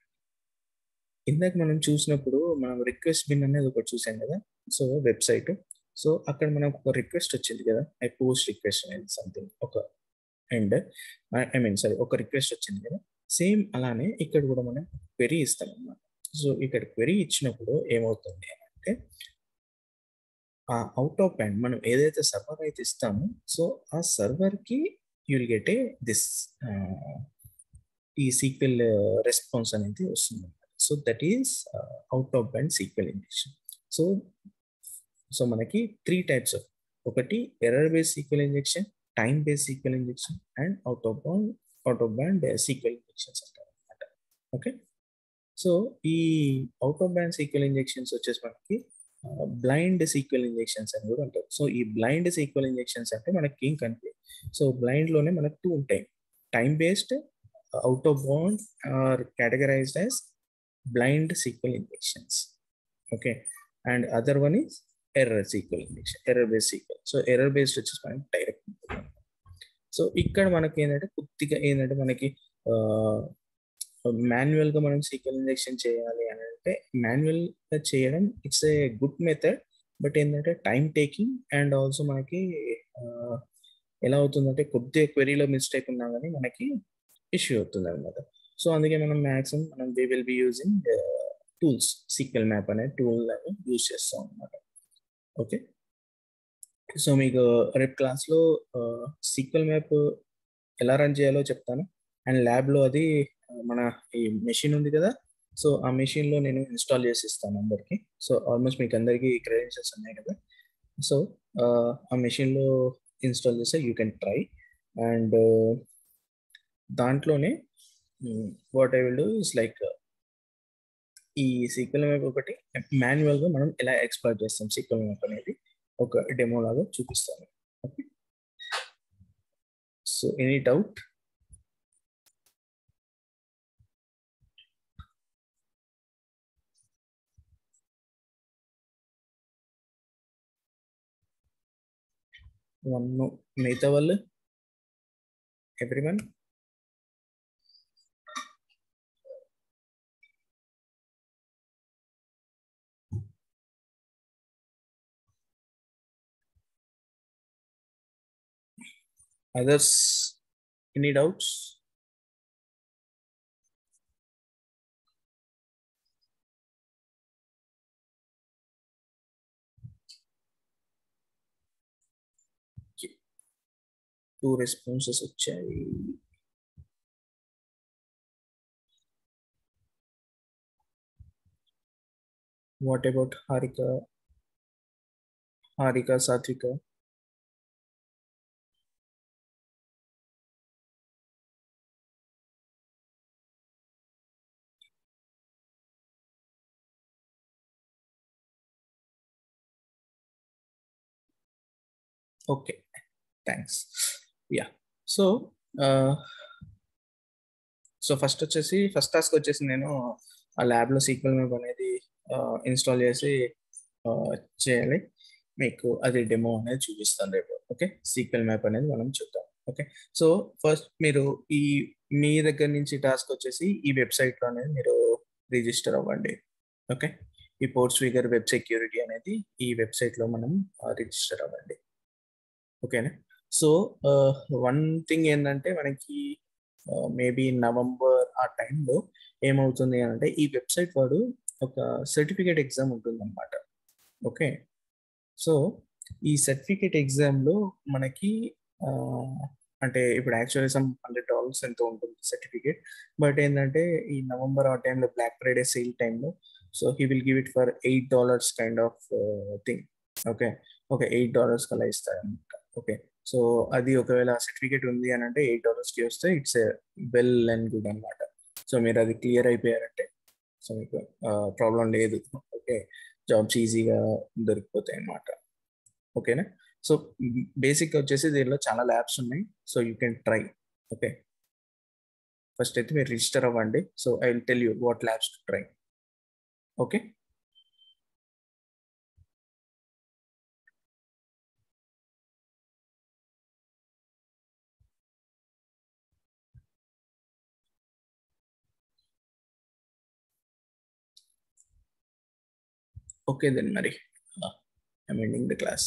ఇందాక మనం చూసినప్పుడు మనం రిక్వెస్ట్ బిన్ అనేది ఒకటి చూసాం కదా, సో వెబ్సైట్. సో అక్కడ మనకు ఒక రిక్వెస్ట్ వచ్చింది కదా, ఐ పోస్ట్ రిక్వెస్ట్ అనేది సంథింగ్ ఒక అండ్ ఒక రిక్వెస్ట్ వచ్చింది కదా, సేమ్ అలానే ఇక్కడ కూడా మనం క్వెరీ ఇస్తాం అన్నమాట. సో ఇక్కడ క్వెరీ ఇచ్చినప్పుడు ఏమవుతుంది అంటే ఆ అవుట్ ఆఫ్ బ్యాండ్ మనం ఏదైతే సర్వర్ అయితే ఇస్తామో సో ఆ సర్వర్కి you will get a this ఈ సీక్వెల్ రెస్పాన్స్ అనేది వస్తుంది. So that is out of band sequel injection. So మనకి 3 టైప్స్ ఆఫ్, ఒకటి error based sequel injection, time based sequel injection and out of band sequel injections అంటారు అనమాట. Okay, so ఈ out of band sequel injections వచ్చేసి మనకి blind sequel injections అని కూడా ఉంటారు. సో ఈ బ్లైండ్ సీక్వెల్ ఇంజెక్షన్స్ అంటే మనకి ఏం కనిపించదు. సో బ్లైండ్లోనే మనకు 2 ఉంటాయి, time based, out of bound are categorized as blind SQL injections. Okay, and other one is error sequel injection, error based sequel. So error based వచ్చేసి మనకి డైరెక్ట్. సో ఇక్కడ మనకి ఏంటంటే కొద్దిగా ఏంటంటే మనకి మాన్యువల్గా మనం సీక్వెల్ ఇంజెక్షన్ చేయాలి అని అంటే మాన్యువల్గా చేయడం it's a good method. But ఏంటంటే టైం టేకింగ్ అండ్ ఆల్సో మనకి ఎలా అవుతుందంటే కొద్దిగా క్వెరీలో మిస్టేక్ ఉన్నా కానీ మనకి ఇష్యూ అవుతుంది అనమాట. సో అందుకే మనం మ్యాక్సిమం మనం we will be using tools, sequel map అనే టూల్ అని యూజ్ చేస్తాం అనమాట. ఓకే, సో మీకు రేపు క్లాస్లో సీక్వెల్ మ్యాప్ ఎలా రన్ చేయాలో చెప్తాను. అండ్ ల్యాబ్లో అది మన ఈ మెషిన్ ఉంది కదా, సో ఆ మెషిన్లో నేను ఇన్స్టాల్ చేసి ఇస్తాను అందరికి. సో ఆల్మోస్ట్ మీకు అందరికీ క్రెడెన్షియల్స్ ఉన్నాయి కదా, సో ఆ మెషిన్లో ఇన్స్టాల్ చేస్తే యూ కెన్ ట్రై. అండ్ దాంట్లోనే what I will do is like ఈ సీక్వెల్ మ్యాప్ ఒకటి మాన్యువల్గా మనం ఎలా ఎక్స్ప్లోర్ చేస్తాం సీక్వెల్ మ్యాప్ అనేది ఒక డెమో లాగా చూపిస్తాను. Okay, so any doubt? One మిగతా వాళ్ళు everyone? Others any doubts? Two responses వచ్చాయి. వాట్ అబౌట్ హారిక, సాత్విక? Okay, thanks. Yeah, so first task వచ్చేసి నేను ఆ ల్యాబ్లో సీక్వెల్ మ్యాప్ అనేది ఇన్స్టాల్ చేసి చేయాలి. మీకు అది డెమో అనేది చూపిస్తాను రేపు. ఓకే, సీక్వెల్ మ్యాప్ అనేది మనం చూద్దాం. ఓకే, సో ఫస్ట్ మీరు మీ దగ్గర నుంచి టాస్క్ వచ్చేసి ఈ వెబ్సైట్లో అనేది మీరు రిజిస్టర్ అవ్వండి. ఓకే, ఈ పోర్ట్స్ఫిగర్ వెబ్ సెక్యూరిటీ అనేది ఈ వెబ్సైట్లో మనం రిజిస్టర్ అవ్వండి. ఓకేనా? సో వన్ థింగ్ ఏంటంటే మనకి మేబీ నవంబర్ ఆ టైంలో ఏమవుతుంది అంటే ఈ వెబ్సైట్ వాడు ఒక సర్టిఫికేట్ ఎగ్జామ్ ఉంటుందన్నమాట. ఓకే, సో ఈ సర్టిఫికేట్ ఎగ్జామ్లో మనకి అంటే ఇప్పుడు యాక్చువల్లీ సమ్ $100 ఎంతో ఉంటుంది సర్టిఫికేట్. బట్ ఏంటంటే ఈ నవంబర్ ఆ టైంలో బ్లాక్ ఫ్రైడే సేల్ టైంలో so he will give it for $8 kind of thing. Okay, ఒక $8 కలా ఇస్తారనమాట. ఓకే, సో అది ఒకవేళ సర్టిఫికేట్ ఉంది అని అంటే $8కి వస్తే ఇట్స్ వెల్ అండ్ గుడ్ అనమాట. సో మీరు అది క్లియర్ అయిపోయారంటే సో మీకు ప్రాబ్లం లేదు. ఓకే, జాబ్స్ ఈజీగా దొరికిపోతాయి అన్నమాట. ఓకేనా? సో బేసిక్ వచ్చేసి దీనిలో చాలా ల్యాబ్స్ ఉన్నాయి, so you can try. Okay, first అయితే మీరు రిజిస్టర్ అవ్వండి. So I will tell you what labs to try. Okay, okay then Mary, I'm ending the class.